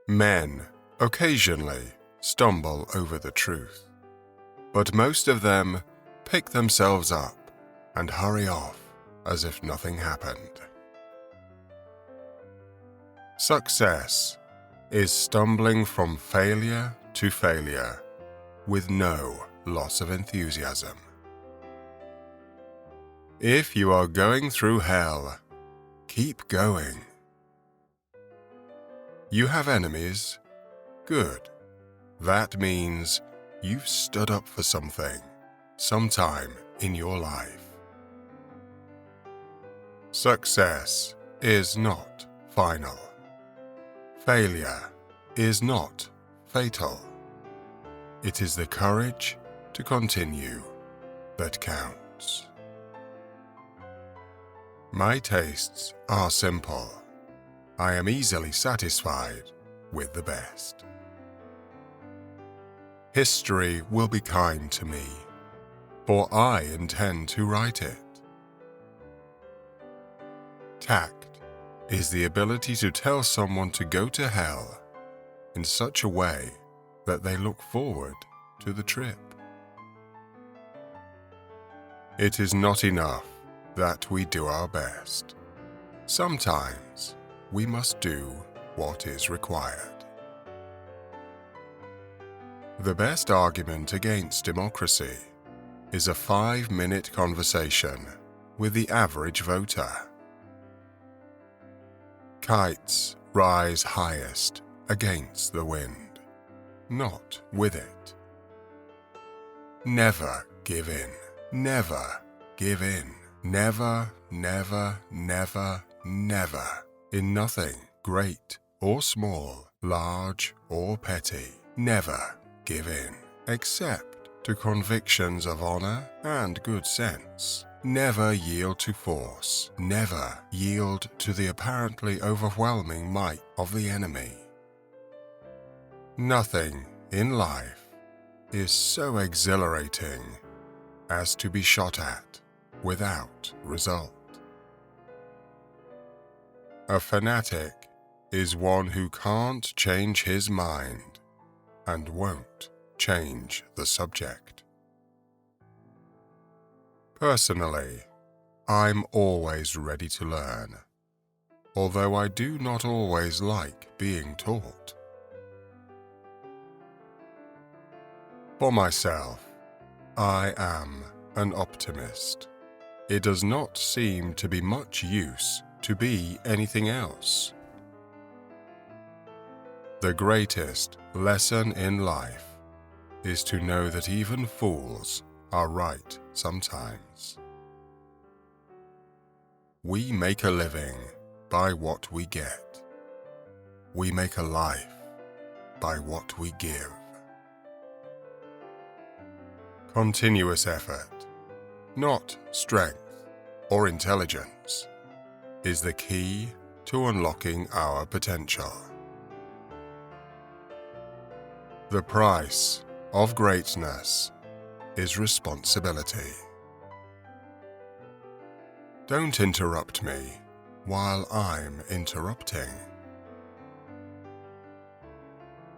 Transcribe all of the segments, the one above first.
Men occasionally stumble over the truth, but most of them pick themselves up and hurry off as if nothing happened. Success is stumbling from failure to failure with no loss of enthusiasm. If you are going through hell, keep going. You have enemies? Good. That means you've stood up for something, sometime in your life. Success is not final. Failure is not fatal. It is the courage to continue that counts. My tastes are simple. I am easily satisfied with the best. History will be kind to me, for I intend to write it. Tact is the ability to tell someone to go to hell in such a way that they look forward to the trip. It is not enough that we do our best. Sometimes we must do what is required. The best argument against democracy is a 5-minute conversation with the average voter. Kites rise highest against the wind, not with it. Never give in. Never give in. Never, never, never, never. In nothing, great or small, large or petty. Never give in, except to convictions of honor and good sense. Never yield to force. Never yield to the apparently overwhelming might of the enemy. Nothing in life is so exhilarating as to be shot at without result. A fanatic is one who can't change his mind and won't change the subject. Personally, I'm always ready to learn, although I do not always like being taught. For myself, I am an optimist. It does not seem to be much use to be anything else. The greatest lesson in life is to know that even fools are right sometimes. We make a living by what we get. We make a life by what we give. Continuous effort, not strength or intelligence, is the key to unlocking our potential. The price of greatness is responsibility. Don't interrupt me while I'm interrupting.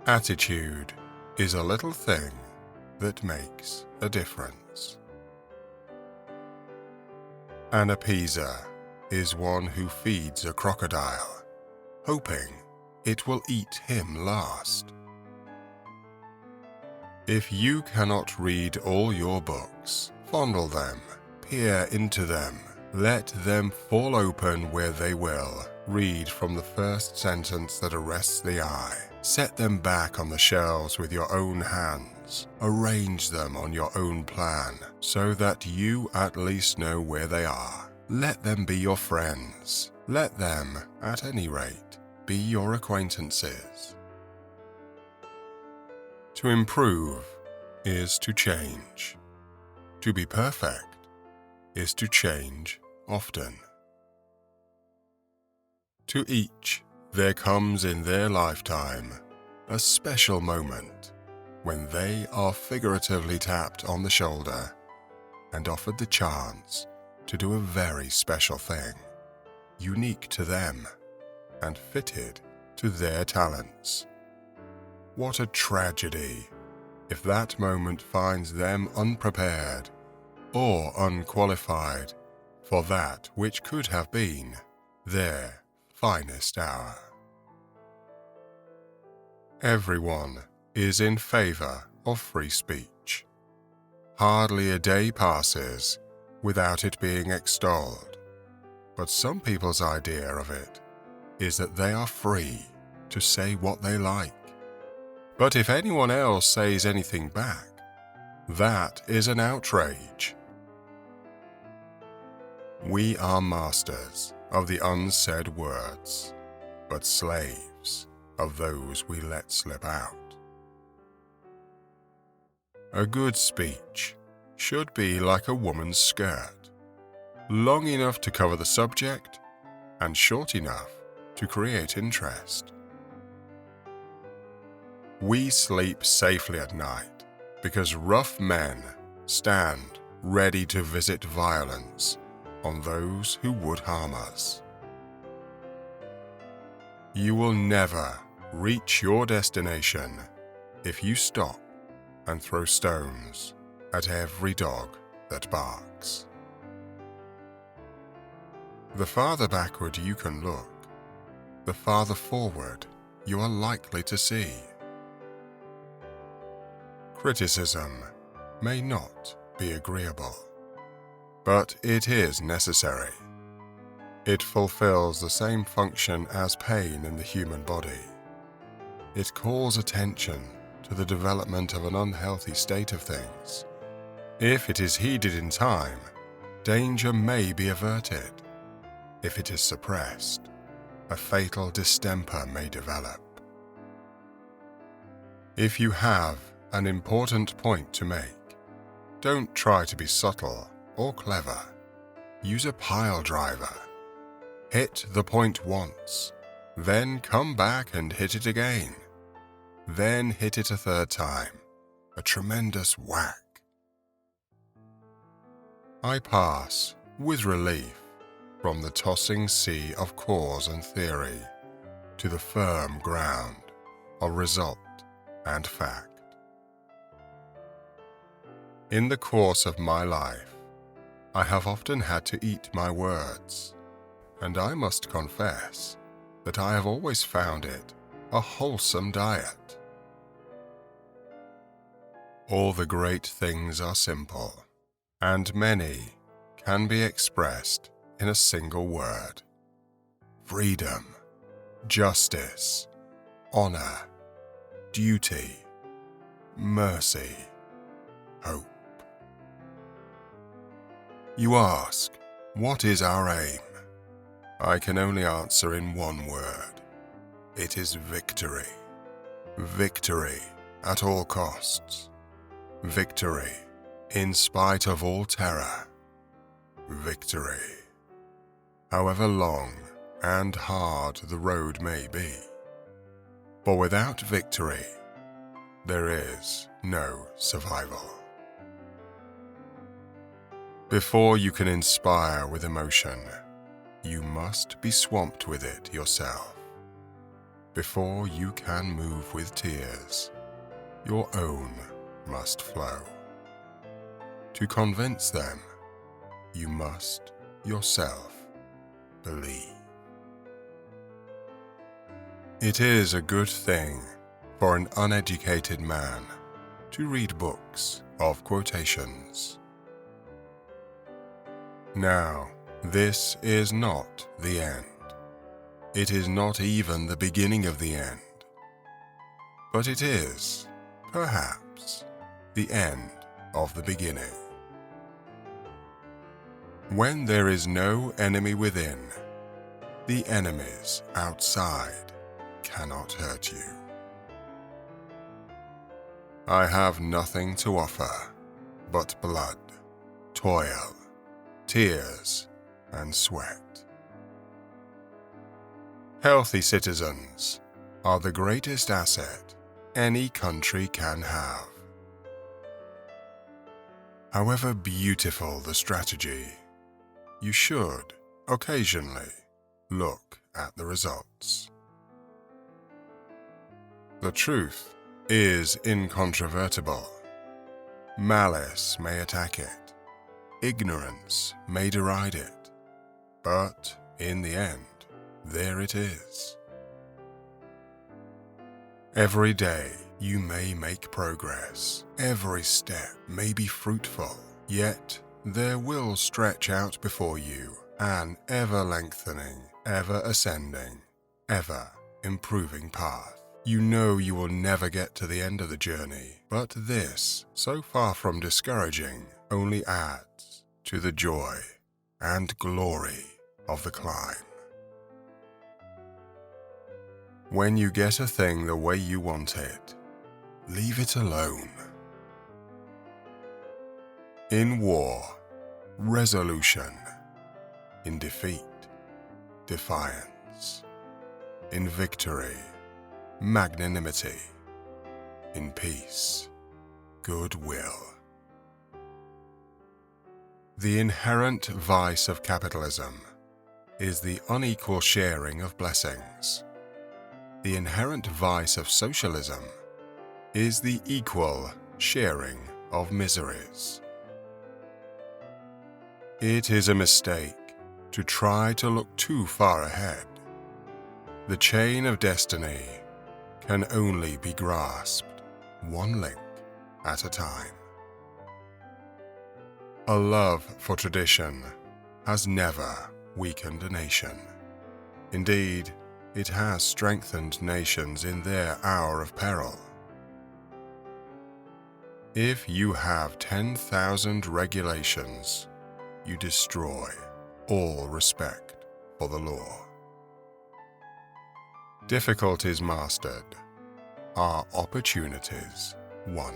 Attitude is a little thing that makes a difference. An appeaser is one who feeds a crocodile, hoping it will eat him last. If you cannot read all your books, fondle them, peer into them, let them fall open where they will. Read from the first sentence that arrests the eye. Set them back on the shelves with your own hands. Arrange them on your own plan so that you at least know where they are. Let them be your friends. Let them, at any rate, be your acquaintances. To improve is to change. To be perfect is to change often. To each, there comes in their lifetime a special moment when they are figuratively tapped on the shoulder and offered the chance to do a very special thing, unique to them and fitted to their talents What a tragedy if that moment finds them unprepared or unqualified for that which could have been their finest hour. Everyone is in favor of free speech. Hardly a day passes without it being extolled, but some people's idea of it is that they are free to say what they like. But if anyone else says anything back, that is an outrage. We are masters of the unsaid words, but slaves of those we let slip out. A good speech should be like a woman's skirt, long enough to cover the subject and short enough to create interest. We sleep safely at night because rough men stand ready to visit violence on those who would harm us. You will never reach your destination if you stop and throw stones at every dog that barks. The farther backward you can look, the farther forward you are likely to see. Criticism may not be agreeable, but it is necessary. It fulfills the same function as pain in the human body. It calls attention to the development of an unhealthy state of things. If it is heeded in time, danger may be averted. If it is suppressed, a fatal distemper may develop. If you have an important point to make, don't try to be subtle or clever. Use a pile driver. Hit the point once, then come back and hit it again. Then hit it a third time, a tremendous whack. I pass, with relief, from the tossing sea of cause and theory to the firm ground of result and fact. In the course of my life, I have often had to eat my words, and I must confess that I have always found it a wholesome diet. All the great things are simple, and many can be expressed in a single word: freedom, justice, honor, duty, mercy, hope. You ask, what is our aim? I can only answer in one word. It is victory. Victory at all costs. Victory in spite of all terror. Victory, however long and hard the road may be. For without victory, there is no survival. Before you can inspire with emotion, you must be swamped with it yourself. Before you can move with tears, your own must flow. To convince them, you must yourself believe. It is a good thing for an uneducated man to read books of quotations. Now, this is not the end. It is not even the beginning of the end. But it is, perhaps, the end of the beginning. When there is no enemy within, the enemies outside cannot hurt you. I have nothing to offer but blood, toil, tears, and sweat. Healthy citizens are the greatest asset any country can have. However beautiful the strategy, you should, occasionally, look at the results. The truth is incontrovertible. Malice may attack it, ignorance may deride it, but in the end, there it is. Every day you may make progress, every step may be fruitful, yet there will stretch out before you an ever-lengthening, ever-ascending, ever-improving path. You know you will never get to the end of the journey, but this, so far from discouraging, only adds to the joy and glory of the climb. When you get a thing the way you want it, leave it alone. In war, resolution. In defeat, defiance. In victory, magnanimity. In peace, goodwill. The inherent vice of capitalism is the unequal sharing of blessings. The inherent vice of socialism is the equal sharing of miseries. It is a mistake to try to look too far ahead. The chain of destiny can only be grasped one link at a time. A love for tradition has never weakened a nation. Indeed, it has strengthened nations in their hour of peril. If you have 10,000 regulations, you destroy all respect for the law. Difficulties mastered are opportunities won.